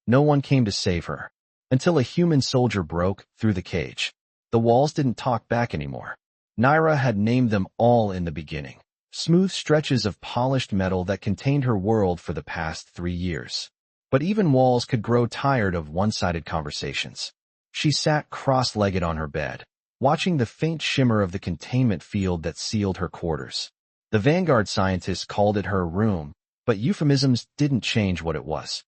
No one came to save her. Until a human soldier broke through the cage. The walls didn't talk back anymore. Naira had named them all in the beginning. Smooth stretches of polished metal that contained her world for the past 3 years. But even walls could grow tired of one-sided conversations. She sat cross-legged on her bed, watching the faint shimmer of the containment field that sealed her quarters. The Vanguard scientists called it her room, but euphemisms didn't change what it was.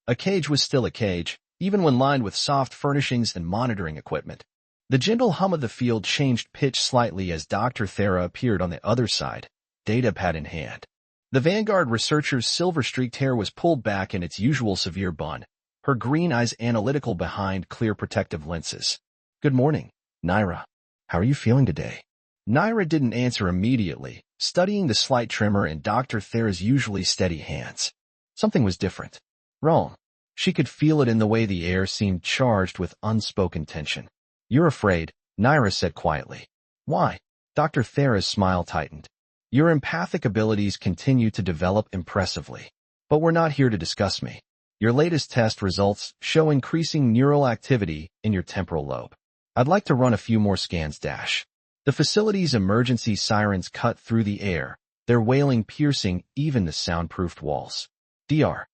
A cage was still a cage, even when lined with soft furnishings and monitoring equipment. The gentle hum of the field changed pitch slightly as Dr. Thera appeared on the other side, datapad in hand. The Vanguard researcher's silver-streaked hair was pulled back in its usual severe bun, her green eyes analytical behind clear protective lenses. "Good morning, Naira. How are you feeling today?" Naira didn't answer immediately, studying the slight tremor in Dr. Thera's usually steady hands. Something was different. Wrong. She could feel it in the way the air seemed charged with unspoken tension. "You're afraid," Naira said quietly. "Why?" Dr. Thera's smile tightened. "Your empathic abilities continue to develop impressively. But we're not here to discuss me. Your latest test results show increasing neural activity in your temporal lobe. I'd like to run a few more scans. The facility's emergency sirens cut through the air, their wailing piercing even the soundproofed walls. Dr.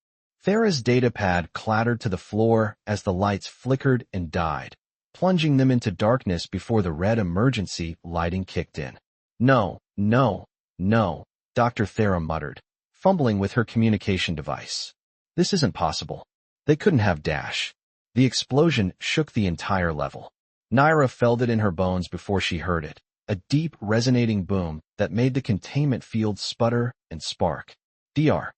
Thera's datapad clattered to the floor as the lights flickered and died, plunging them into darkness before the red emergency lighting kicked in. No, Dr. Thera muttered, fumbling with her communication device. "This isn't possible. They couldn't have dash." The explosion shook the entire level. Naira felt it in her bones before she heard it, a deep, resonating boom that made the containment field sputter and spark. Dr.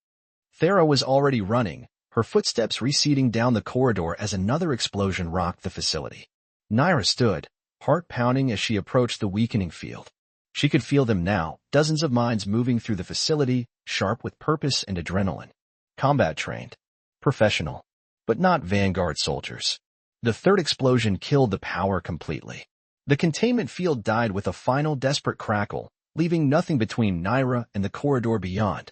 Thera was already running, her footsteps receding down the corridor as another explosion rocked the facility. Naira stood, heart pounding as she approached the weakening field. She could feel them now, dozens of minds moving through the facility, sharp with purpose and adrenaline. Combat-trained. Professional. But not Vanguard soldiers. The third explosion killed the power completely. The containment field died with a final desperate crackle, leaving nothing between Naira and the corridor beyond.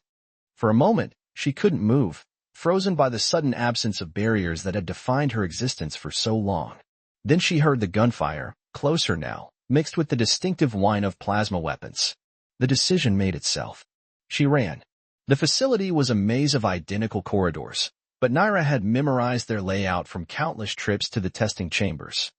For a moment, she couldn't move, frozen by the sudden absence of barriers that had defined her existence for so long. Then she heard the gunfire, closer now, mixed with the distinctive whine of plasma weapons. The decision made itself. She ran. The facility was a maze of identical corridors, but Naira had memorized their layout from countless trips to the testing chambers.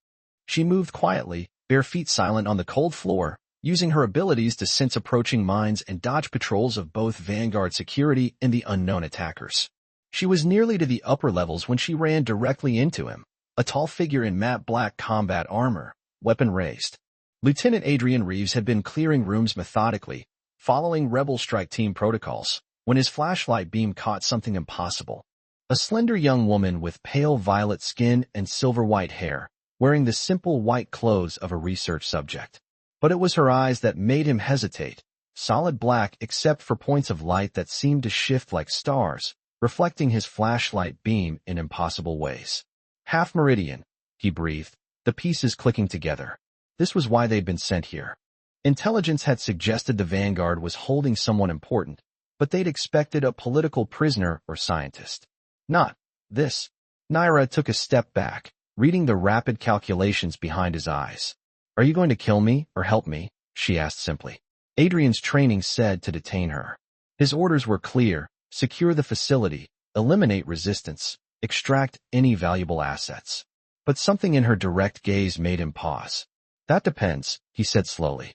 She moved quietly, bare feet silent on the cold floor, using her abilities to sense approaching minds and dodge patrols of both Vanguard security and the unknown attackers. She was nearly to the upper levels when she ran directly into him, a tall figure in matte black combat armor, weapon raised. Lieutenant Adrian Reeves had been clearing rooms methodically, following Rebel Strike Team protocols, when his flashlight beam caught something impossible. A slender young woman with pale violet skin and silver-white hair, wearing the simple white clothes of a research subject. But it was her eyes that made him hesitate, solid black except for points of light that seemed to shift like stars, reflecting his flashlight beam in impossible ways. "Half Meridian," he breathed, the pieces clicking together. This was why they'd been sent here. Intelligence had suggested the Vanguard was holding someone important, but they'd expected a political prisoner or scientist. Not this. Naira took a step back, reading the rapid calculations behind his eyes. "Are you going to kill me or help me?" she asked simply. Adrian's training said to detain her. His orders were clear: secure the facility, eliminate resistance, extract any valuable assets. But something in her direct gaze made him pause. "That depends," he said slowly.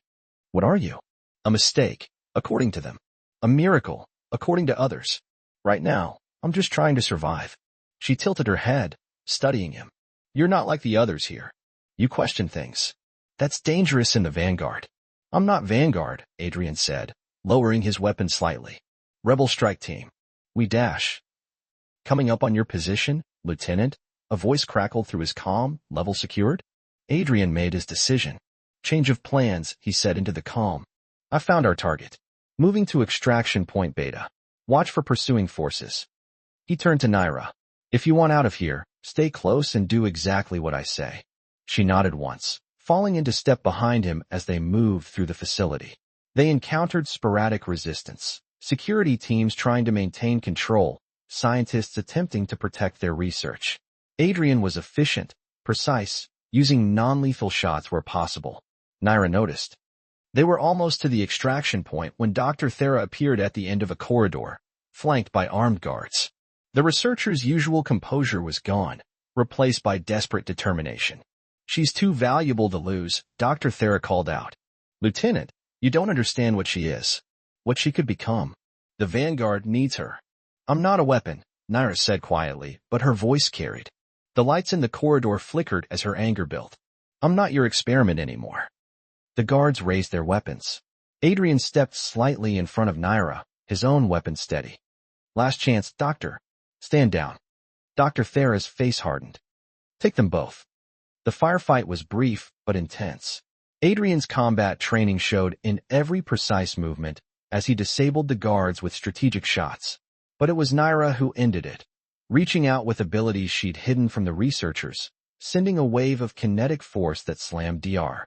"What are you?" "A mistake, according to them. A miracle, according to others. Right now, I'm just trying to survive." She tilted her head, studying him. "You're not like the others here. You question things. That's dangerous in the Vanguard." "I'm not Vanguard," Adrian said, lowering his weapon slightly. "Rebel Strike Team. We dash." "Coming up on your position, Lieutenant?" A voice crackled through his calm, level secured. Adrian made his decision. "Change of plans," he said into the calm. "I found our target. Moving to extraction point Beta. Watch for pursuing forces." He turned to Naira. "If you want out of here, stay close and do exactly what I say." She nodded once, falling into step behind him as they moved through the facility. They encountered sporadic resistance, security teams trying to maintain control, scientists attempting to protect their research. Adrian was efficient, precise, using non-lethal shots where possible. Naira noticed. They were almost to the extraction point when Dr. Thera appeared at the end of a corridor, flanked by armed guards. The researcher's usual composure was gone, replaced by desperate determination. "She's too valuable to lose," Dr. Thera called out. "Lieutenant, you don't understand what she is. What she could become. The Vanguard needs her." "I'm not a weapon," Naira said quietly, but her voice carried. The lights in the corridor flickered as her anger built. "I'm not your experiment anymore." The guards raised their weapons. Adrian stepped slightly in front of Naira, his own weapon steady. "Last chance, Doctor. Stand down." Dr. Thera's face hardened. "Take them both." The firefight was brief but intense. Adrian's combat training showed in every precise movement as he disabled the guards with strategic shots. But it was Naira who ended it, reaching out with abilities she'd hidden from the researchers, sending a wave of kinetic force that slammed Dr.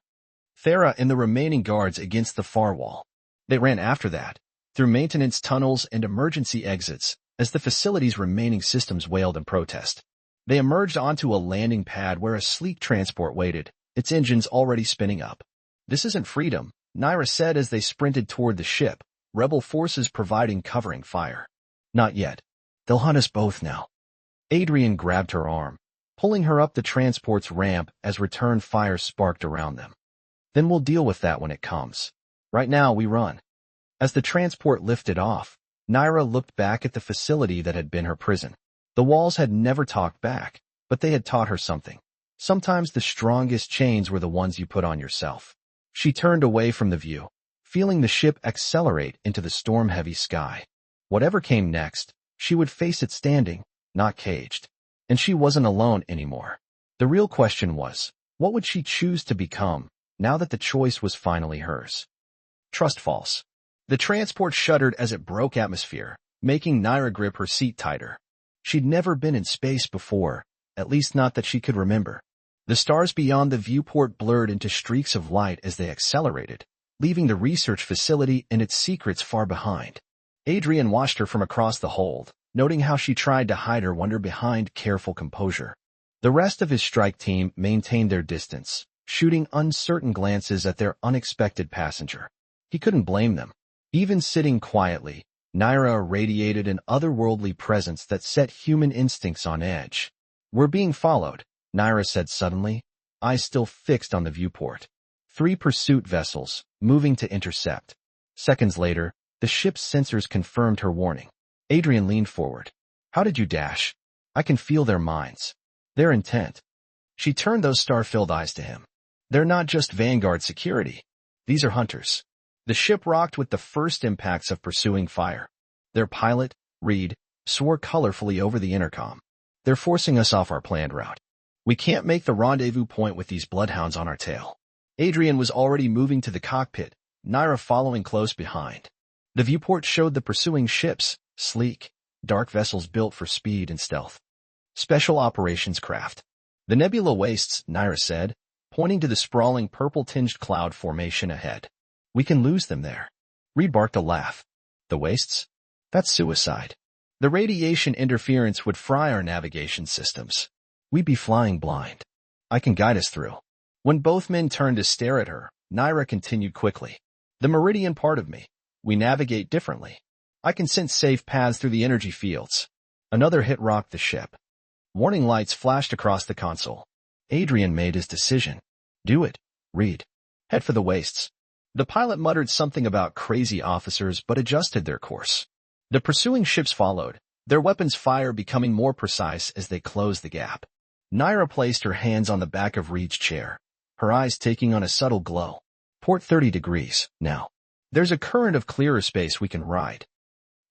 Thera and the remaining guards against the far wall. They ran after that, through maintenance tunnels and emergency exits, as the facility's remaining systems wailed in protest. They emerged onto a landing pad where a sleek transport waited, its engines already spinning up. "This isn't freedom," Naira said as they sprinted toward the ship, rebel forces providing covering fire. "Not yet. They'll hunt us both now." Adrian grabbed her arm, pulling her up the transport's ramp as return fire sparked around them. "Then we'll deal with that when it comes. Right now, we run." As the transport lifted off, Naira looked back at the facility that had been her prison. The walls had never talked back, but they had taught her something. Sometimes the strongest chains were the ones you put on yourself. She turned away from the view, feeling the ship accelerate into the storm-heavy sky. Whatever came next, she would face it standing, not caged. And she wasn't alone anymore. The real question was, what would she choose to become, now that the choice was finally hers? Trust falls. The transport shuddered as it broke atmosphere, making Naira grip her seat tighter. She'd never been in space before, at least not that she could remember. The stars beyond the viewport blurred into streaks of light as they accelerated, leaving the research facility and its secrets far behind. Adrian watched her from across the hold, noting how she tried to hide her wonder behind careful composure. The rest of his strike team maintained their distance, shooting uncertain glances at their unexpected passenger. He couldn't blame them. Even sitting quietly, Naira radiated an otherworldly presence that set human instincts on edge. "We're being followed," Naira said suddenly, eyes still fixed on the viewport. 3 pursuit vessels, moving to intercept. Seconds later, the ship's sensors confirmed her warning. Adrian leaned forward. "How did you dash? I can feel their minds. Their intent." She turned those star-filled eyes to him. "They're not just Vanguard security. These are hunters." The ship rocked with the first impacts of pursuing fire. Their pilot, Reed, swore colorfully over the intercom. "They're forcing us off our planned route. We can't make the rendezvous point with these bloodhounds on our tail." Adrian was already moving to the cockpit, Naira following close behind. The viewport showed the pursuing ships, sleek, dark vessels built for speed and stealth. "Special operations craft." "The nebula wastes," Naira said, pointing to the sprawling purple-tinged cloud formation ahead. "We can lose them there." Reed barked a laugh. "The wastes? That's suicide. The radiation interference would fry our navigation systems. We'd be flying blind. I can guide us through." When both men turned to stare at her, Naira continued quickly. "The meridian part of me. We navigate differently. I can sense safe paths through the energy fields." Another hit rocked the ship. Warning lights flashed across the console. Adrian made his decision. "Do it, Reed. Head for the wastes." The pilot muttered something about crazy officers but adjusted their course. The pursuing ships followed, their weapons' fire becoming more precise as they closed the gap. Naira placed her hands on the back of Reed's chair, her eyes taking on a subtle glow. "Port 30 degrees, now. There's a current of clearer space we can ride."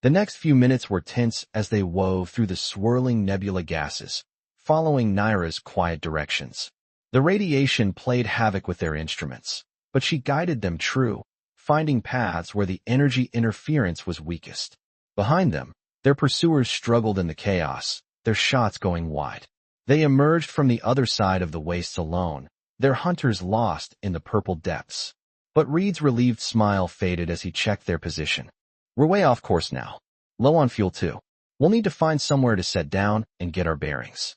The next few minutes were tense as they wove through the swirling nebula gases, following Naira's quiet directions. The radiation played havoc with their instruments, but she guided them true, finding paths where the energy interference was weakest. Behind them, their pursuers struggled in the chaos, their shots going wide. They emerged from the other side of the wastes alone, their hunters lost in the purple depths. But Reed's relieved smile faded as he checked their position. "We're way off course now. Low on fuel too." We'll need to find somewhere to set down and get our bearings.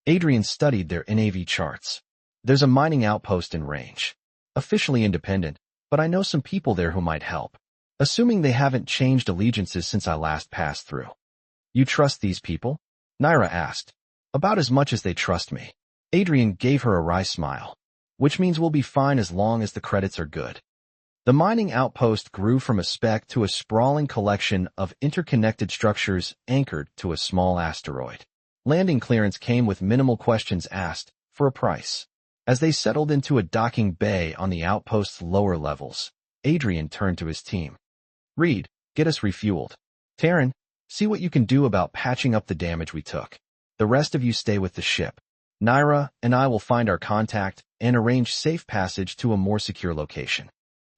Adrian studied their NAV charts. There's a mining outpost in range. Officially independent, but I know some people there who might help. Assuming they haven't changed allegiances since I last passed through. You trust these people? Naira asked. About as much as they trust me. Adrian gave her a wry smile. Which means we'll be fine as long as the credits are good. The mining outpost grew from a speck to a sprawling collection of interconnected structures anchored to a small asteroid. Landing clearance came with minimal questions asked, for a price. As they settled into a docking bay on the outpost's lower levels, Adrian turned to his team. Reed, get us refueled. Taryn, see what you can do about patching up the damage we took. The rest of you stay with the ship. Naira and I will find our contact and arrange safe passage to a more secure location.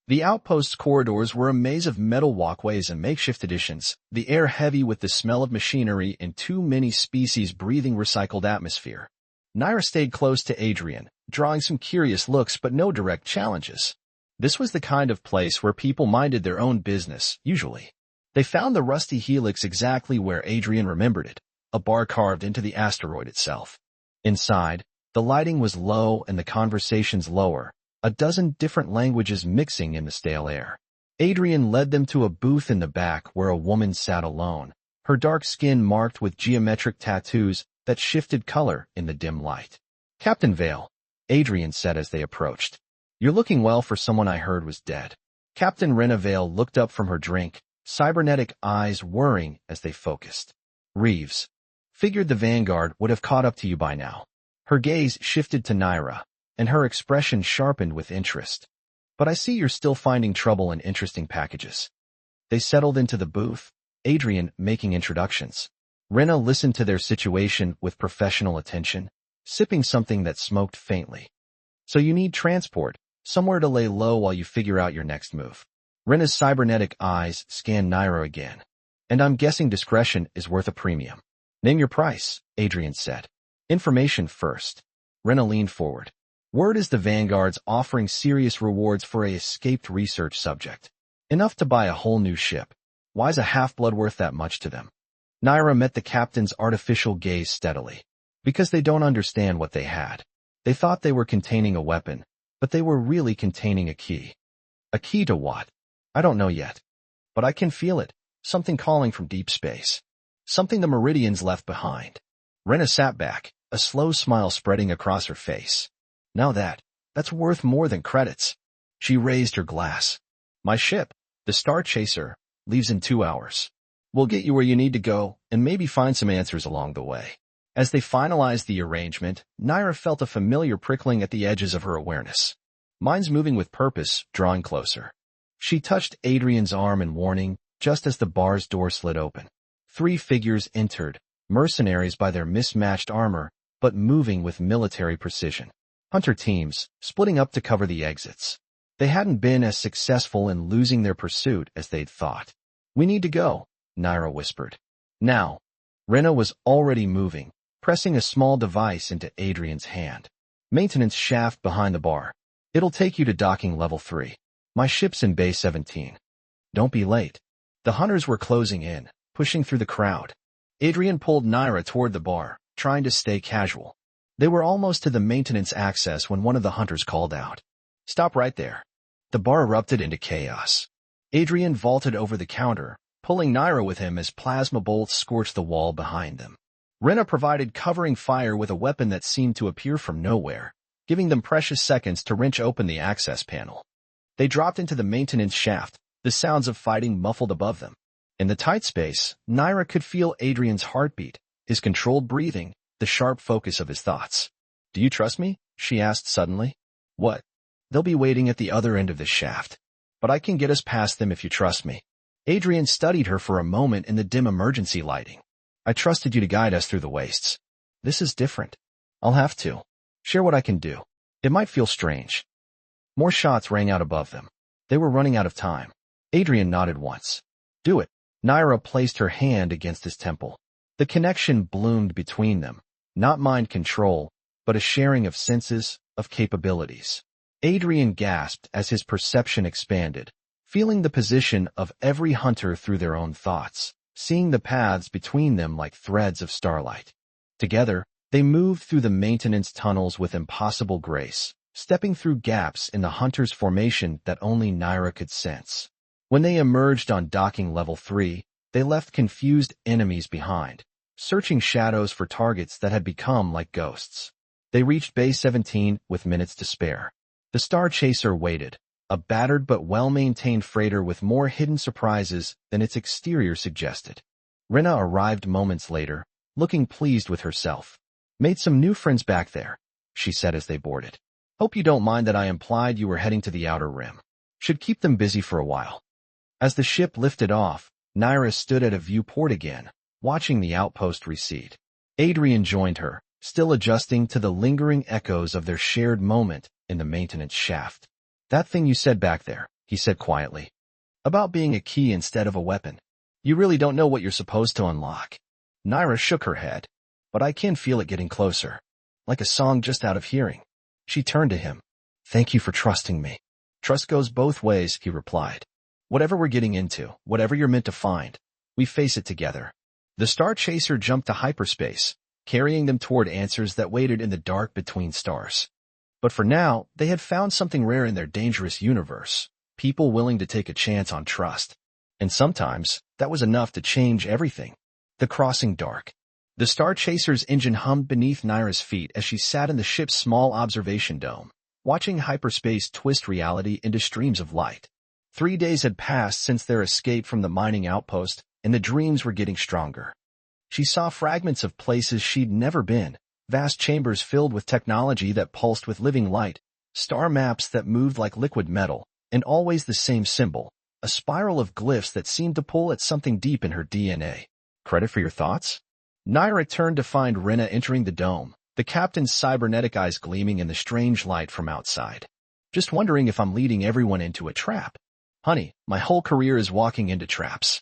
The outpost's corridors were a maze of metal walkways and makeshift additions, the air heavy with the smell of machinery and too many species breathing recycled atmosphere. Naira stayed close to Adrian, drawing some curious looks but no direct challenges. This was the kind of place where people minded their own business, usually. They found the rusty helix exactly where Adrian remembered it, a bar carved into the asteroid itself. Inside, the lighting was low and the conversations lower, a dozen different languages mixing in the stale air. Adrian led them to a booth in the back where a woman sat alone, her dark skin marked with geometric tattoos that shifted color in the dim light. Captain Vale, Adrian said as they approached. You're looking well for someone I heard was dead. Captain Rena Vale looked up from her drink, cybernetic eyes whirring as they focused. Reeves. Figured the Vanguard would have caught up to you by now. Her gaze shifted to Naira, and her expression sharpened with interest. But I see you're still finding trouble in interesting packages. They settled into the booth, Adrian making introductions. Rena listened to their situation with professional attention, sipping something that smoked faintly. So you need transport, somewhere to lay low while you figure out your next move. Rena's cybernetic eyes scanned Naira again. And I'm guessing discretion is worth a premium. Name your price, Adrian said. Information first. Rena leaned forward. Word is the Vanguard's offering serious rewards for a escaped research subject. Enough to buy a whole new ship. Why's a half-blood worth that much to them? Naira met the captain's artificial gaze steadily. Because they don't understand what they had. They thought they were containing a weapon, but they were really containing a key. A key to what? I don't know yet. But I can feel it. Something calling from deep space. Something the Meridians left behind. Rena sat back, a slow smile spreading across her face. Now that's worth more than credits. She raised her glass. My ship, the Star Chaser, leaves in 2 hours. We'll get you where you need to go, and maybe find some answers along the way. As they finalized the arrangement, Naira felt a familiar prickling at the edges of her awareness. Minds moving with purpose, drawing closer. She touched Adrian's arm in warning, just as the bar's door slid open. 3 figures entered, mercenaries by their mismatched armor, but moving with military precision. Hunter teams, splitting up to cover the exits. They hadn't been as successful in losing their pursuit as they'd thought. We need to go, Naira whispered. Now. Rena was already moving, pressing a small device into Adrian's hand. Maintenance shaft behind the bar. It'll take you to docking level 3. My ship's in Bay 17. Don't be late. The hunters were closing in, pushing through the crowd. Adrian pulled Naira toward the bar, trying to stay casual. They were almost to the maintenance access when one of the hunters called out. Stop right there. The bar erupted into chaos. Adrian vaulted over the counter, pulling Naira with him as plasma bolts scorched the wall behind them. Rena provided covering fire with a weapon that seemed to appear from nowhere, giving them precious seconds to wrench open the access panel. They dropped into the maintenance shaft, the sounds of fighting muffled above them. In the tight space, Naira could feel Adrian's heartbeat, his controlled breathing, the sharp focus of his thoughts. Do you trust me? She asked suddenly. What? They'll be waiting at the other end of this shaft. But I can get us past them if you trust me. Adrian studied her for a moment in the dim emergency lighting. I trusted you to guide us through the wastes. This is different. I'll have to. Share what I can do. It might feel strange. More shots rang out above them. They were running out of time. Adrian nodded once. Do it. Naira placed her hand against his temple. The connection bloomed between them. Not mind control, but a sharing of senses, of capabilities. Adrian gasped as his perception expanded, feeling the position of every hunter through their own thoughts, seeing the paths between them like threads of starlight. Together, they moved through the maintenance tunnels with impossible grace, stepping through gaps in the hunter's formation that only Naira could sense. When they emerged on docking level 3, they left confused enemies behind, searching shadows for targets that had become like ghosts. They reached Bay 17 with minutes to spare. The Star Chaser waited, a battered but well-maintained freighter with more hidden surprises than its exterior suggested. Rena arrived moments later, looking pleased with herself. "Made some new friends back there," she said as they boarded. "Hope you don't mind that I implied you were heading to the Outer Rim. Should keep them busy for a while." As the ship lifted off, Naira stood at a viewport again, watching the outpost recede. Adrian joined her, still adjusting to the lingering echoes of their shared moment in the maintenance shaft. "That thing you said back there," he said quietly. "About being a key instead of a weapon. You really don't know what you're supposed to unlock." Naira shook her head. "But I can feel it getting closer. Like a song just out of hearing." She turned to him. "Thank you for trusting me." "Trust goes both ways," he replied. "Whatever we're getting into, whatever you're meant to find, we face it together." The Star Chaser jumped to hyperspace, carrying them toward answers that waited in the dark between stars. But for now, they had found something rare in their dangerous universe, people willing to take a chance on trust. And sometimes, that was enough to change everything. The crossing dark. The Star Chaser's engine hummed beneath Naira's feet as she sat in the ship's small observation dome, watching hyperspace twist reality into streams of light. 3 days had passed since their escape from the mining outpost, and the dreams were getting stronger. She saw fragments of places she'd never been, vast chambers filled with technology that pulsed with living light, star maps that moved like liquid metal, and always the same symbol, a spiral of glyphs that seemed to pull at something deep in her DNA. "Credit for your thoughts?" Naira turned to find Rena entering the dome, the captain's cybernetic eyes gleaming in the strange light from outside. "Just wondering if I'm leading everyone into a trap." "Honey, my whole career is walking into traps."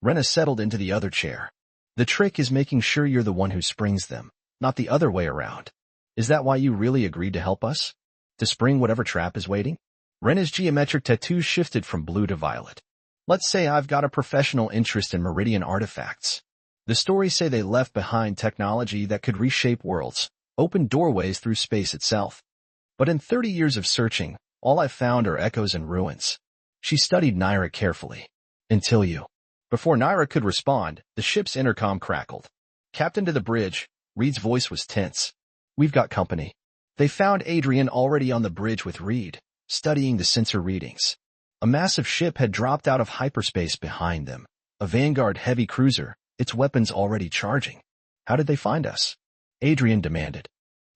Rena settled into the other chair. "The trick is making sure you're the one who springs them, not the other way around. Is that why you really agreed to help us? To spring whatever trap is waiting?" Rena's geometric tattoos shifted from blue to violet. "Let's say I've got a professional interest in Meridian artifacts. The stories say they left behind technology that could reshape worlds, open doorways through space itself. But in 30 years of searching, all I've found are echoes and ruins." She studied Naira carefully. "Until you." Before Naira could respond, the ship's intercom crackled. "Captain to the bridge." Reed's voice was tense. "We've got company." They found Adrian already on the bridge with Reed, studying the sensor readings. A massive ship had dropped out of hyperspace behind them, a Vanguard heavy cruiser, its weapons already charging. "How did they find us?" Adrian demanded.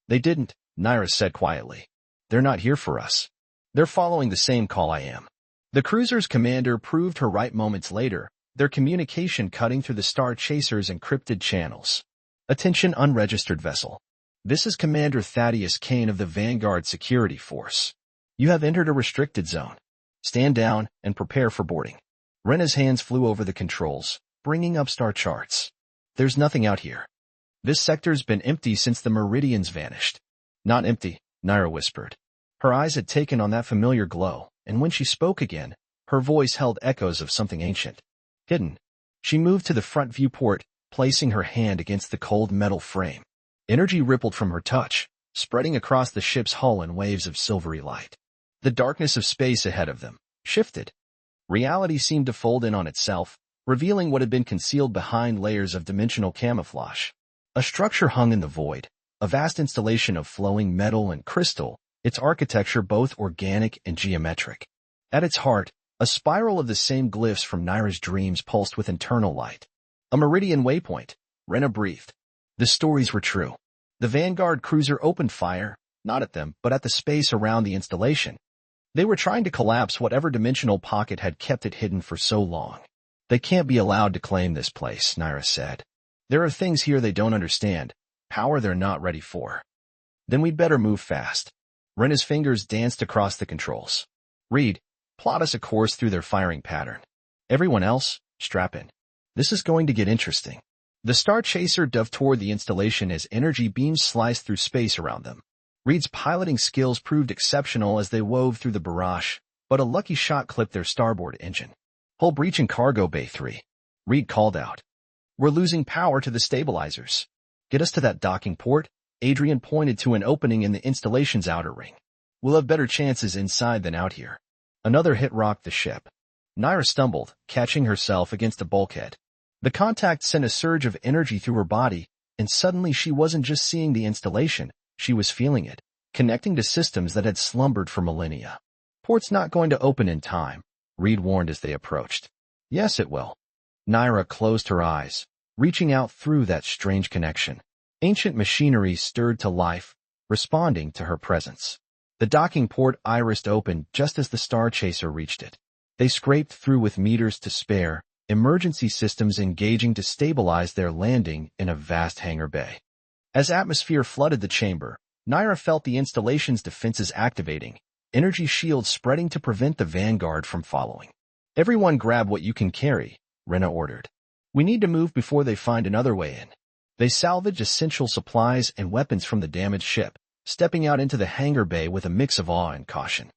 "They didn't," Naira said quietly. "They're not here for us. They're following the same call I am." The cruiser's commander proved her right moments later, their communication cutting through the Star Chaser's encrypted channels. "Attention unregistered vessel. This is Commander Thaddeus Kane of the Vanguard Security Force. You have entered a restricted zone. Stand down and prepare for boarding." Rena's hands flew over the controls, bringing up star charts. "There's nothing out here. This sector's been empty since the Meridians vanished." "Not empty," Naira whispered. Her eyes had taken on that familiar glow, and when she spoke again, her voice held echoes of something ancient. "Hidden." She moved to the front viewport, placing her hand against the cold metal frame. Energy rippled from her touch, spreading across the ship's hull in waves of silvery light. The darkness of space ahead of them shifted. Reality seemed to fold in on itself, revealing what had been concealed behind layers of dimensional camouflage. A structure hung in the void, a vast installation of flowing metal and crystal, its architecture both organic and geometric. At its heart, a spiral of the same glyphs from Naira's dreams pulsed with internal light. A Meridian waypoint, Rena breathed. The stories were true. The Vanguard cruiser opened fire, not at them, but at the space around the installation. They were trying to collapse whatever dimensional pocket had kept it hidden for so long. "They can't be allowed to claim this place," Naira said. "There are things here they don't understand, power they're not ready for." "Then we'd better move fast." Rena's fingers danced across the controls. "Reed, plot us a course through their firing pattern. Everyone else, strap in. This is going to get interesting." The Star Chaser dove toward the installation as energy beams sliced through space around them. Reed's piloting skills proved exceptional as they wove through the barrage, but a lucky shot clipped their starboard engine. "Hull breach in cargo bay 3. Reed called out. We're losing power to the stabilizers. Get us to that docking port. Adrian pointed to an opening in the installation's outer ring. We'll have better chances inside than out here. Another hit rocked the ship. Naira stumbled, catching herself against a bulkhead. The contact sent a surge of energy through her body, and suddenly she wasn't just seeing the installation, she was feeling it, connecting to systems that had slumbered for millennia. Port's not going to open in time, Reed warned as they approached. Yes, it will. Naira closed her eyes, reaching out through that strange connection. Ancient machinery stirred to life, responding to her presence. The docking port irised open just as the Star Chaser reached it. They scraped through with meters to spare, emergency systems engaging to stabilize their landing in a vast hangar bay. As atmosphere flooded the chamber, Naira felt the installation's defenses activating, energy shields spreading to prevent the vanguard from following. Everyone grab what you can carry, Rena ordered. We need to move before they find another way in. They salvaged essential supplies and weapons from the damaged ship, stepping out into the hangar bay with a mix of awe and caution.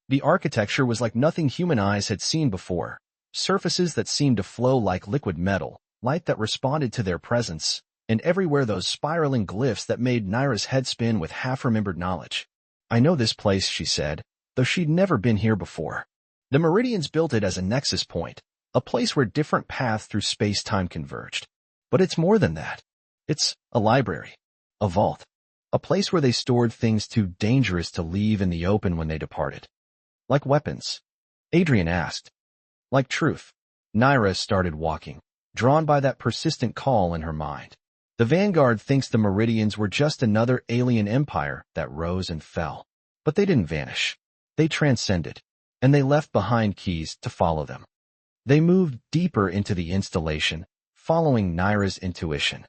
The architecture was like nothing human eyes had seen before. Surfaces that seemed to flow like liquid metal, light that responded to their presence, and everywhere those spiraling glyphs that made Naira's head spin with half-remembered knowledge. I know this place, she said, though she'd never been here before. The Meridians built it as a nexus point, a place where different paths through space-time converged. But it's more than that. It's a library, a vault, a place where they stored things too dangerous to leave in the open when they departed. Like weapons? Adrian asked. Like truth. Naira started walking, drawn by that persistent call in her mind. The Vanguard thinks the Meridians were just another alien empire that rose and fell. But they didn't vanish. They transcended, and they left behind keys to follow them. They moved deeper into the installation, following Naira's intuition.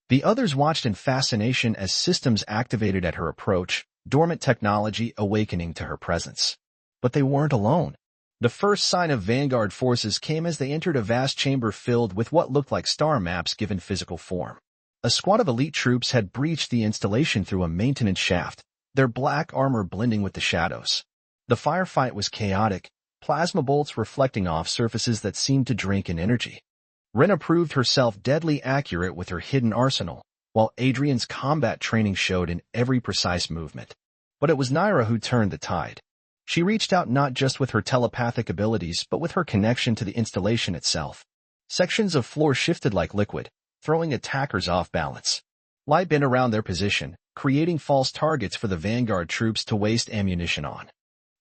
The others watched in fascination as systems activated at her approach, dormant technology awakening to her presence. But they weren't alone. The first sign of Vanguard forces came as they entered a vast chamber filled with what looked like star maps given physical form. A squad of elite troops had breached the installation through a maintenance shaft, their black armor blending with the shadows. The firefight was chaotic, plasma bolts reflecting off surfaces that seemed to drink in energy. Rena proved herself deadly accurate with her hidden arsenal, while Adrian's combat training showed in every precise movement. But it was Naira who turned the tide. She reached out not just with her telepathic abilities but with her connection to the installation itself. Sections of floor shifted like liquid, throwing attackers off balance. Light bent around their position, creating false targets for the Vanguard troops to waste ammunition on.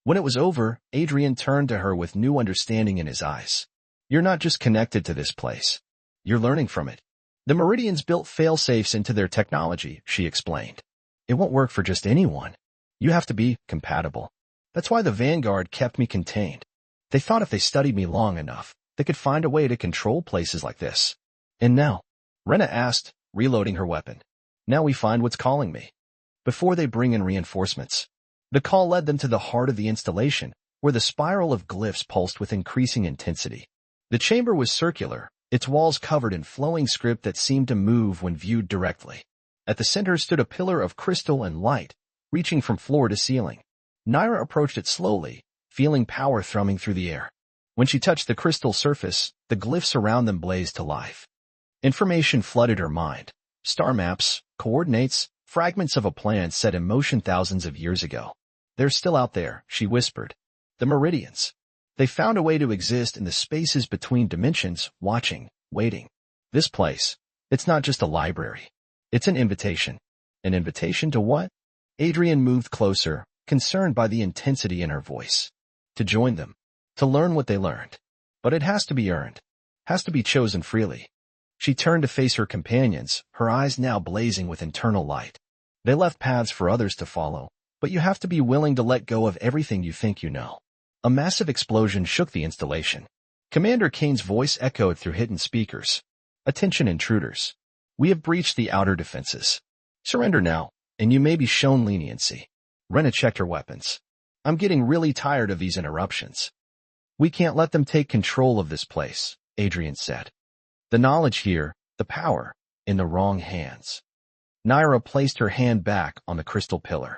When it was over, Adrian turned to her with new understanding in his eyes. You're not just connected to this place. You're learning from it. The Meridians built fail-safes into their technology, she explained. It won't work for just anyone. You have to be compatible. That's why the Vanguard kept me contained. They thought if they studied me long enough, they could find a way to control places like this. And now? Rena asked, reloading her weapon. Now we find what's calling me. Before they bring in reinforcements. The call led them to the heart of the installation, where the spiral of glyphs pulsed with increasing intensity. The chamber was circular, its walls covered in flowing script that seemed to move when viewed directly. At the center stood a pillar of crystal and light, reaching from floor to ceiling. Naira approached it slowly, feeling power thrumming through the air. When she touched the crystal surface, the glyphs around them blazed to life. Information flooded her mind. Star maps, coordinates, fragments of a plan set in motion thousands of years ago. They're still out there, she whispered. The Meridians. They found a way to exist in the spaces between dimensions, watching, waiting. This place, it's not just a library. It's an invitation. An invitation to what? Adrian moved closer, concerned by the intensity in her voice. To join them. To learn what they learned. But it has to be earned. Has to be chosen freely. She turned to face her companions, her eyes now blazing with internal light. They left paths for others to follow, but you have to be willing to let go of everything you think you know. A massive explosion shook the installation. Commander Kane's voice echoed through hidden speakers. Attention intruders. We have breached the outer defenses. Surrender now, and you may be shown leniency. Rena checked her weapons. I'm getting really tired of these interruptions. We can't let them take control of this place, Adrian said. The knowledge here, the power, in the wrong hands. Naira placed her hand back on the crystal pillar.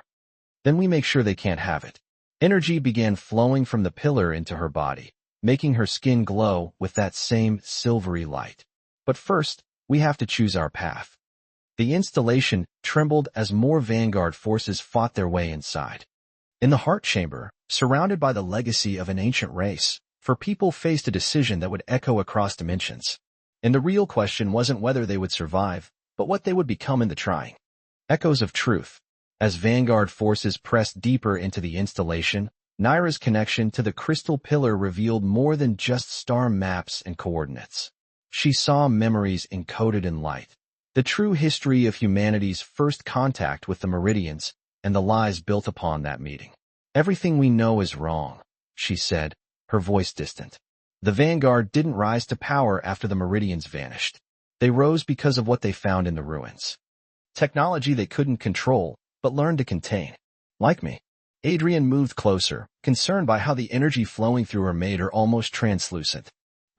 Then we make sure they can't have it. Energy began flowing from the pillar into her body, making her skin glow with that same silvery light. But first, we have to choose our path. The installation trembled as more Vanguard forces fought their way inside. In the heart chamber, surrounded by the legacy of an ancient race, people faced a decision that would echo across dimensions. And the real question wasn't whether they would survive, but what they would become in the trying. Echoes of truth. As Vanguard forces pressed deeper into the installation, Nyra's connection to the crystal pillar revealed more than just star maps and coordinates. She saw memories encoded in light, the true history of humanity's first contact with the Meridians, and the lies built upon that meeting. "Everything we know is wrong," she said, her voice distant. The Vanguard didn't rise to power after the Meridians vanished. They rose because of what they found in the ruins. Technology they couldn't control, but learned to contain. "Like me." Adrian moved closer, concerned by how the energy flowing through her made her almost translucent.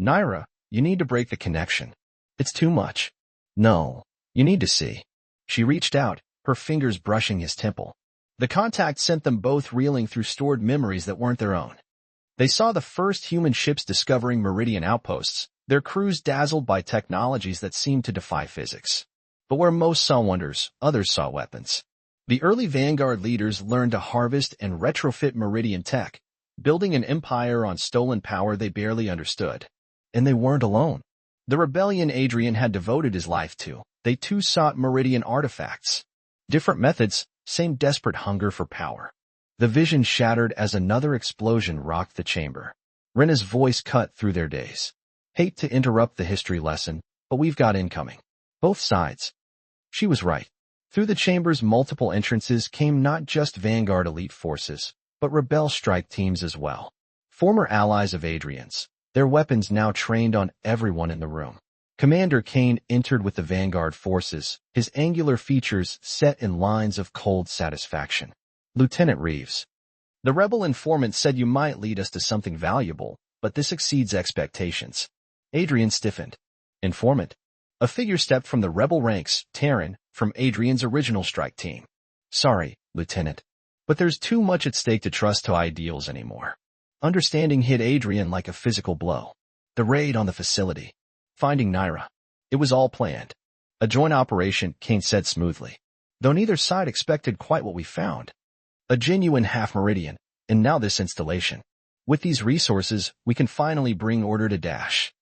"Nyra, you need to break the connection. It's too much." "No, you need to see." She reached out, her fingers brushing his temple. The contact sent them both reeling through stored memories that weren't their own. They saw the first human ships discovering Meridian outposts, their crews dazzled by technologies that seemed to defy physics. But where most saw wonders, others saw weapons. The early Vanguard leaders learned to harvest and retrofit Meridian tech, building an empire on stolen power they barely understood. And they weren't alone. The rebellion Adrian had devoted his life to, they too sought Meridian artifacts. Different methods, same desperate hunger for power. The vision shattered as another explosion rocked the chamber. Rena's voice cut through their days. "Hate to interrupt the history lesson, but we've got incoming. Both sides." She was right. Through the chamber's multiple entrances came not just Vanguard elite forces, but rebel strike teams as well. Former allies of Adrian's, their weapons now trained on everyone in the room. Commander Kane entered with the Vanguard forces, his angular features set in lines of cold satisfaction. "Lieutenant Reeves, the rebel informant said you might lead us to something valuable, but this exceeds expectations." Adrian stiffened. "Informant?" A figure stepped from the rebel ranks, Terran, from Adrian's original strike team. "Sorry, Lieutenant, but there's too much at stake to trust to ideals anymore." Understanding hit Adrian like a physical blow. The raid on the facility. Finding Nyra. It was all planned. "A joint operation," Kane said smoothly. Though neither side expected quite what we found. A genuine half-meridian, and now this installation. With these resources, we can finally bring order to Dash.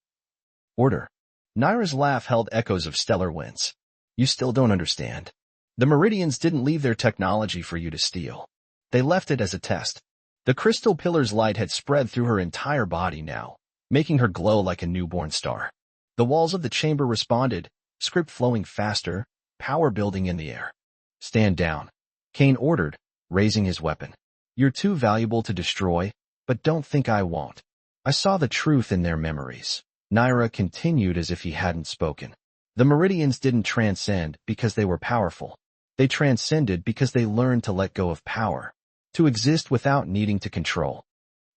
Order. Nyra's laugh held echoes of stellar winds. "You still don't understand. The Meridians didn't leave their technology for you to steal. They left it as a test." The crystal pillar's light had spread through her entire body now, making her glow like a newborn star. The walls of the chamber responded, script flowing faster, power building in the air. "Stand down," Kane ordered, raising his weapon. "You're too valuable to destroy, but don't think I won't." "I saw the truth in their memories," Nyra continued as if he hadn't spoken. "The Meridians didn't transcend because they were powerful. They transcended because they learned to let go of power, to exist without needing to control."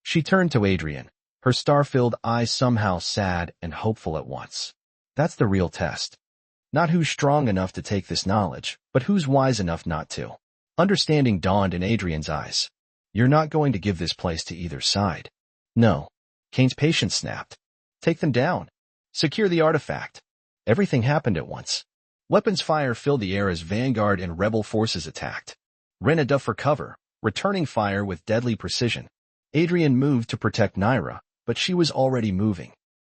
She turned to Adrian, her star-filled eyes somehow sad and hopeful at once. "That's the real test. Not who's strong enough to take this knowledge, but who's wise enough not to." Understanding dawned in Adrian's eyes. "You're not going to give this place to either side." "No." Kane's patience snapped. "Take them down. Secure the artifact." Everything happened at once. Weapons fire filled the air as Vanguard and Rebel forces attacked. Rena dove for cover, returning fire with deadly precision. Adrian moved to protect Nyra, but she was already moving.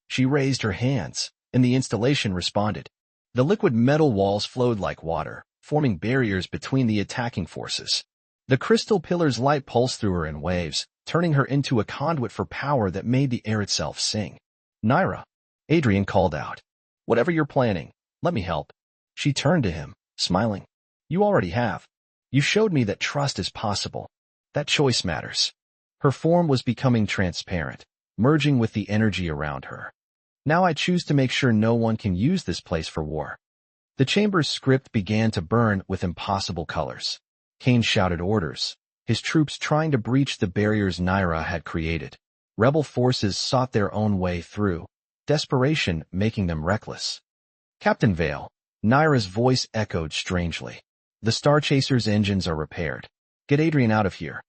She raised her hands, and the installation responded. The liquid metal walls flowed like water, forming barriers between the attacking forces. The crystal pillar's light pulsed through her in waves, turning her into a conduit for power that made the air itself sing. "Nyra," Adrian called out. "Whatever you're planning, let me help." She turned to him, smiling. "You already have. You showed me that trust is possible. That choice matters." Her form was becoming transparent, merging with the energy around her. "Now I choose to make sure no one can use this place for war." The chamber's script began to burn with impossible colors. Kane shouted orders, his troops trying to breach the barriers Nyra had created. Rebel forces sought their own way through, desperation making them reckless. "Captain Vale," Nyra's voice echoed strangely. "The Star Chaser's engines are repaired. Get Adrian out of here."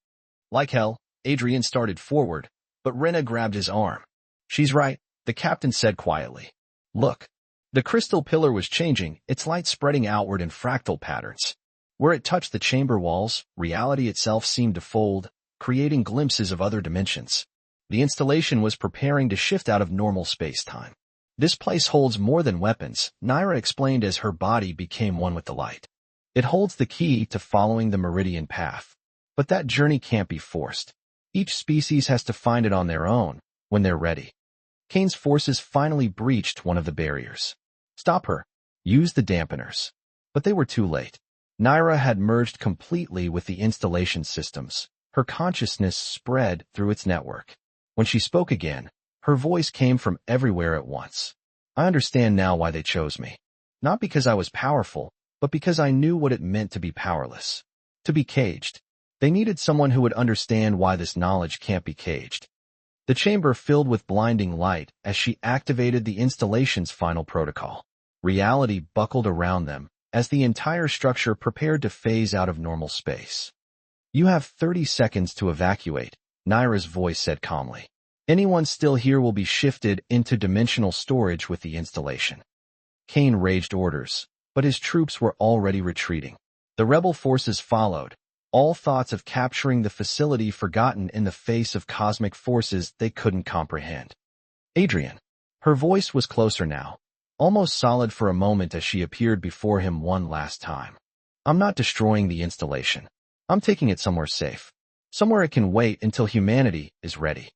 Like hell, Adrian started forward, but Rena grabbed his arm. She's right, the captain said quietly. Look. The crystal pillar was changing, its light spreading outward in fractal patterns. Where it touched the chamber walls, reality itself seemed to fold, creating glimpses of other dimensions. The installation was preparing to shift out of normal space-time. This place holds more than weapons, Naira explained as her body became one with the light. It holds the key to following the meridian path. But that journey can't be forced. Each species has to find it on their own, when they're ready. Kane's forces finally breached one of the barriers. Stop her. Use the dampeners. But they were too late. Naira had merged completely with the installation systems. Her consciousness spread through its network. When she spoke again, her voice came from everywhere at once. I understand now why they chose me. Not because I was powerful, but because I knew what it meant to be powerless. To be caged. They needed someone who would understand why this knowledge can't be caged. The chamber filled with blinding light as she activated the installation's final protocol. Reality buckled around them as the entire structure prepared to phase out of normal space. You have 30 seconds to evacuate, Naira's voice said calmly. Anyone still here will be shifted into dimensional storage with the installation. Kane raged orders, but his troops were already retreating. The rebel forces followed, all thoughts of capturing the facility forgotten in the face of cosmic forces they couldn't comprehend. Adrian. Her voice was closer now, almost solid for a moment as she appeared before him one last time. I'm not destroying the installation. I'm taking it somewhere safe. Somewhere it can wait until humanity is ready.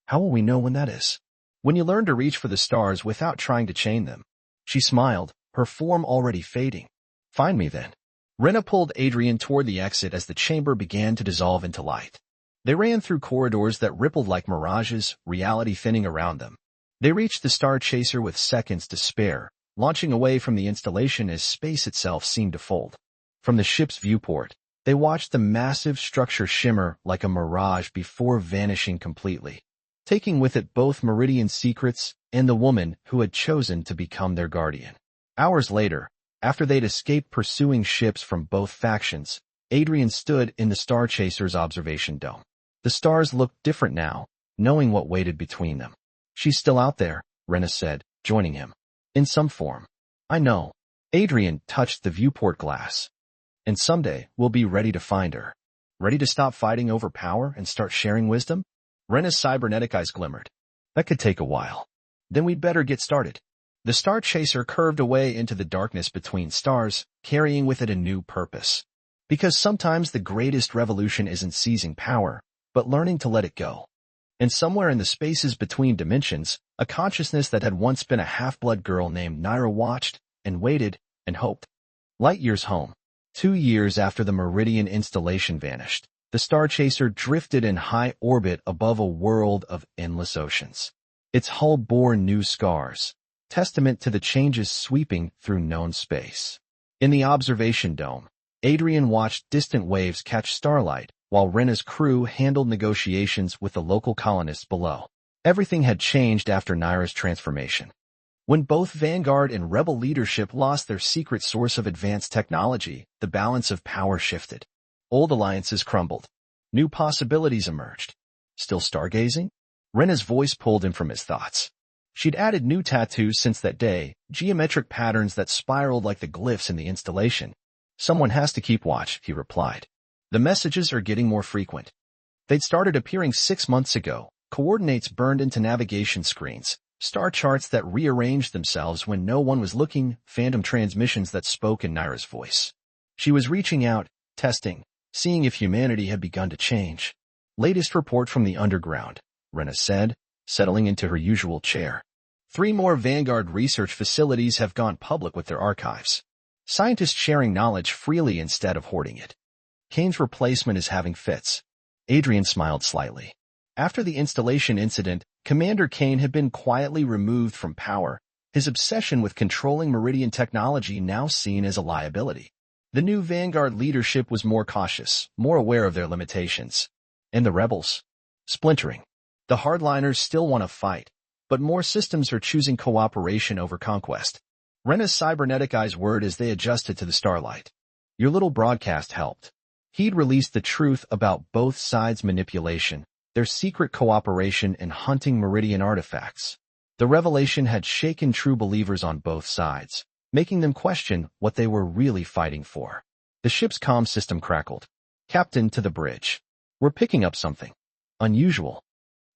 How will we know when that is? When you learn to reach for the stars without trying to chain them. She smiled, her form already fading. Find me then. Rena pulled Adrian toward the exit as the chamber began to dissolve into light. They ran through corridors that rippled like mirages, reality thinning around them. They reached the Star Chaser with seconds to spare, launching away from the installation as space itself seemed to fold. From the ship's viewport, they watched the massive structure shimmer like a mirage before vanishing completely, taking with it both Meridian's secrets and the woman who had chosen to become their guardian. Hours later, after they'd escaped pursuing ships from both factions, Adrian stood in the Star Chaser's observation dome. The stars looked different now, knowing what waited between them. She's still out there, Rena said, joining him. In some form. I know. Adrian touched the viewport glass. And someday, we'll be ready to find her. Ready to stop fighting over power and start sharing wisdom? Rena's cybernetic eyes glimmered. That could take a while. Then we'd better get started. The Star Chaser curved away into the darkness between stars, carrying with it a new purpose. Because sometimes the greatest revolution isn't seizing power, but learning to let it go. And somewhere in the spaces between dimensions, a consciousness that had once been a half-blood girl named Naira watched, and waited, and hoped. Light years home. 2 years after the Meridian installation vanished, the Star Chaser drifted in high orbit above a world of endless oceans. Its hull bore new scars, testament to the changes sweeping through known space. In the observation dome, Adrian watched distant waves catch starlight, while Rena's crew handled negotiations with the local colonists below. Everything had changed after Naira's transformation. When both Vanguard and Rebel leadership lost their secret source of advanced technology, the balance of power shifted. Old alliances crumbled. New possibilities emerged. Still stargazing? Rena's voice pulled him from his thoughts. She'd added new tattoos since that day, geometric patterns that spiraled like the glyphs in the installation. Someone has to keep watch, he replied. The messages are getting more frequent. They'd started appearing 6 months ago, coordinates burned into navigation screens, star charts that rearranged themselves when no one was looking, phantom transmissions that spoke in Naira's voice. She was reaching out, testing, seeing if humanity had begun to change. Latest report from the underground, Rena said, settling into her usual chair. 3 more Vanguard research facilities have gone public with their archives. Scientists sharing knowledge freely instead of hoarding it. Kane's replacement is having fits. Adrian smiled slightly. After the installation incident, Commander Kane had been quietly removed from power, his obsession with controlling Meridian technology now seen as a liability. The new Vanguard leadership was more cautious, more aware of their limitations. And the rebels? Splintering. The hardliners still want to fight, but more systems are choosing cooperation over conquest. Rena's cybernetic eyes whirred as they adjusted to the starlight. Your little broadcast helped. He'd released the truth about both sides' manipulation, their secret cooperation in hunting Meridian artifacts. The revelation had shaken true believers on both sides, making them question what they were really fighting for. The ship's comm system crackled. "Captain, to the bridge. We're picking up something unusual."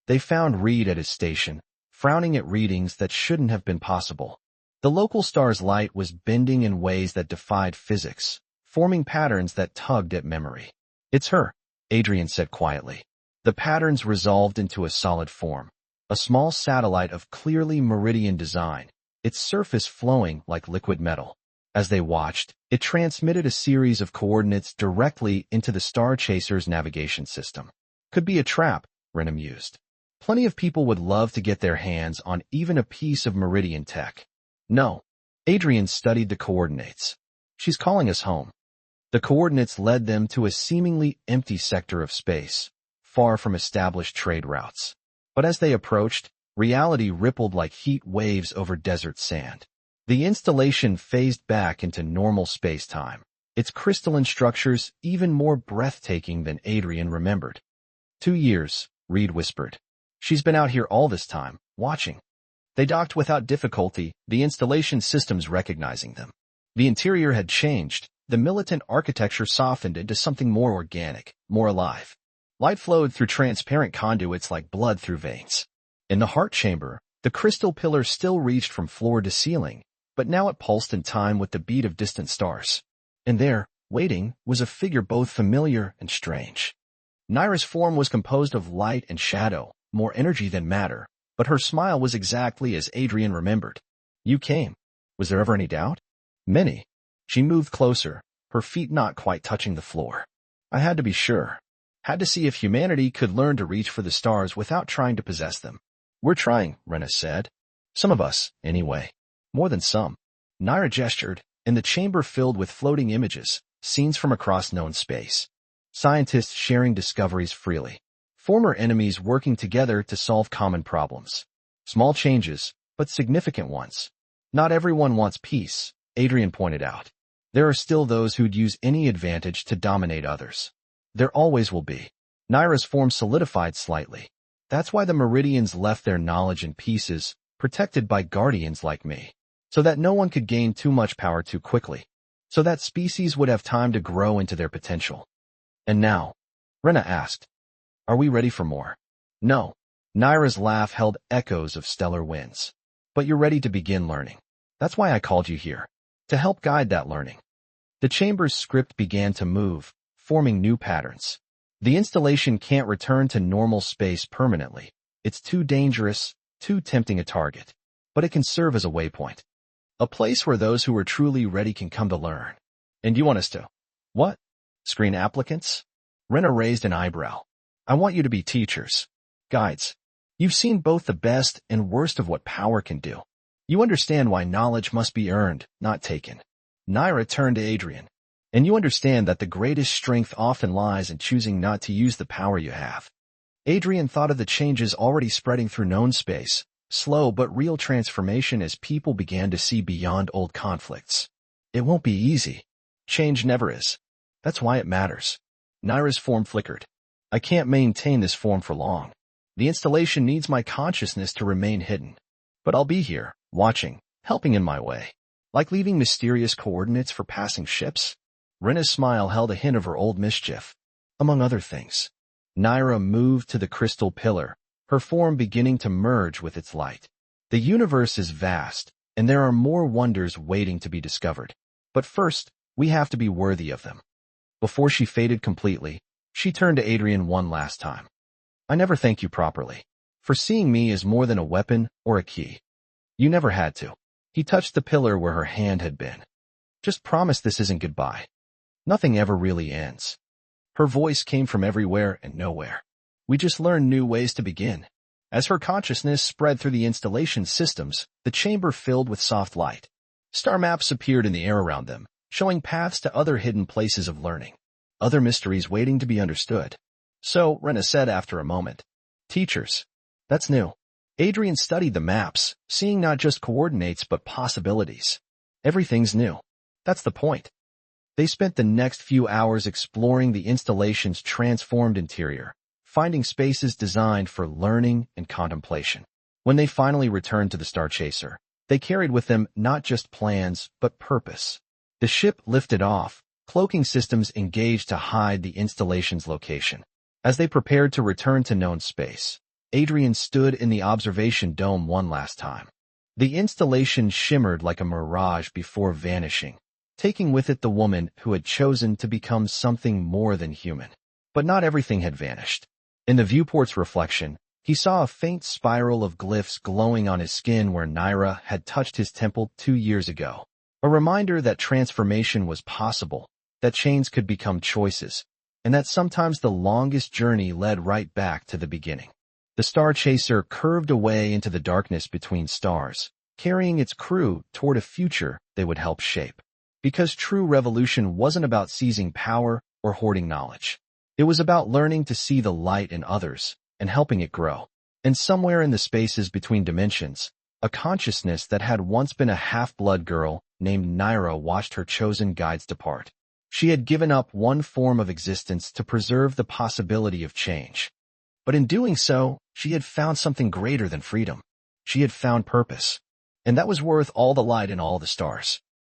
They found Reed at his station, frowning at readings that shouldn't have been possible. The local star's light was bending in ways that defied physics, forming patterns that tugged at memory. "It's her," Adrian said quietly. The patterns resolved into a solid form, a small satellite of clearly Meridian design, its surface flowing like liquid metal. As they watched, it transmitted a series of coordinates directly into the Star Chaser's navigation system. "Could be a trap," Rena mused. "Plenty of people would love to get their hands on even a piece of Meridian tech." "No." Adrian studied the coordinates. "She's calling us home." The coordinates led them to a seemingly empty sector of space, far from established trade routes. But as they approached, reality rippled like heat waves over desert sand. The installation phased back into normal space-time, its crystalline structures even more breathtaking than Adrian remembered. 2 years, Reed whispered. "She's been out here all this time, watching." They docked without difficulty, the installation systems recognizing them. The interior had changed, the militant architecture softened into something more organic, more alive. Light flowed through transparent conduits like blood through veins. In the heart chamber, the crystal pillar still reached from floor to ceiling, but now it pulsed in time with the beat of distant stars. And there, waiting, was a figure both familiar and strange. Naira's form was composed of light and shadow, more energy than matter, but her smile was exactly as Adrian remembered. "You came. Was there ever any doubt?" "Many." She moved closer, her feet not quite touching the floor. "I had to be sure. Had to see if humanity could learn to reach for the stars without trying to possess them." "We're trying," Rena said. "Some of us, anyway. More than some." Naira gestured, and the chamber filled with floating images, scenes from across known space. Scientists sharing discoveries freely. Former enemies working together to solve common problems. Small changes, but significant ones. "Not everyone wants peace," Adrian pointed out. "There are still those who'd use any advantage to dominate others. There always will be." Naira's form solidified slightly. "That's why the Meridians left their knowledge in pieces, protected by guardians like me. So that no one could gain too much power too quickly. So that species would have time to grow into their potential." "And now?" Rena asked. "Are we ready for more?" "No." Naira's laugh held echoes of stellar winds. "But you're ready to begin learning. That's why I called you here. To help guide that learning." The chamber's script began to move, forming new patterns. The installation can't return to normal space permanently. It's too dangerous, too tempting a target. But it can serve as a waypoint. A place where those who are truly ready can come to learn. "And you want us to—" "What? Screen applicants?" Rena raised an eyebrow. "I want you to be teachers. Guides. You've seen both the best and worst of what power can do. You understand why knowledge must be earned, not taken." Naira turned to Adrian. "And you understand that the greatest strength often lies in choosing not to use the power you have." Adrian thought of the changes already spreading through known space, slow but real transformation as people began to see beyond old conflicts. "It won't be easy. Change never is. That's why it matters." Naira's form flickered. "I can't maintain this form for long. The installation needs my consciousness to remain hidden. But I'll be here, watching, helping in my way. Like leaving mysterious coordinates for passing ships." Rena's smile held a hint of her old mischief. "Among other things." Naira moved to the crystal pillar, her form beginning to merge with its light. "The universe is vast, and there are more wonders waiting to be discovered. But first, we have to be worthy of them." Before she faded completely, she turned to Adrian one last time. "I never thank you properly. For seeing me as more than a weapon or a key. You never had to." He touched the pillar where her hand had been. "Just promise this isn't goodbye. Nothing ever really ends." Her voice came from everywhere and nowhere. "We just learned new ways to begin." As her consciousness spread through the installation systems, the chamber filled with soft light. Star maps appeared in the air around them, showing paths to other hidden places of learning. Other mysteries waiting to be understood. "So," Rena said after a moment, "teachers. That's new." Adrian studied the maps, seeing not just coordinates but possibilities. Everything's new. That's the point. They spent the next few hours exploring the installation's transformed interior, finding spaces designed for learning and contemplation. When they finally returned to the Star Chaser, they carried with them not just plans, but purpose. The ship lifted off, cloaking systems engaged to hide the installation's location. As they prepared to return to known space, Adrian stood in the observation dome one last time. The installation shimmered like a mirage before vanishing, taking with it the woman who had chosen to become something more than human. But not everything had vanished. In the viewport's reflection, he saw a faint spiral of glyphs glowing on his skin where Naira had touched his temple 2 years ago. A reminder that transformation was possible, that chains could become choices, and that sometimes the longest journey led right back to the beginning. The Star Chaser curved away into the darkness between stars, carrying its crew toward a future they would help shape. Because true revolution wasn't about seizing power or hoarding knowledge. It was about learning to see the light in others and helping it grow. And somewhere in the spaces between dimensions, a consciousness that had once been a half-blood girl named Naira watched her chosen guides depart. She had given up one form of existence to preserve the possibility of change. But in doing so, she had found something greater than freedom. She had found purpose. And that was worth all the light and all the stars.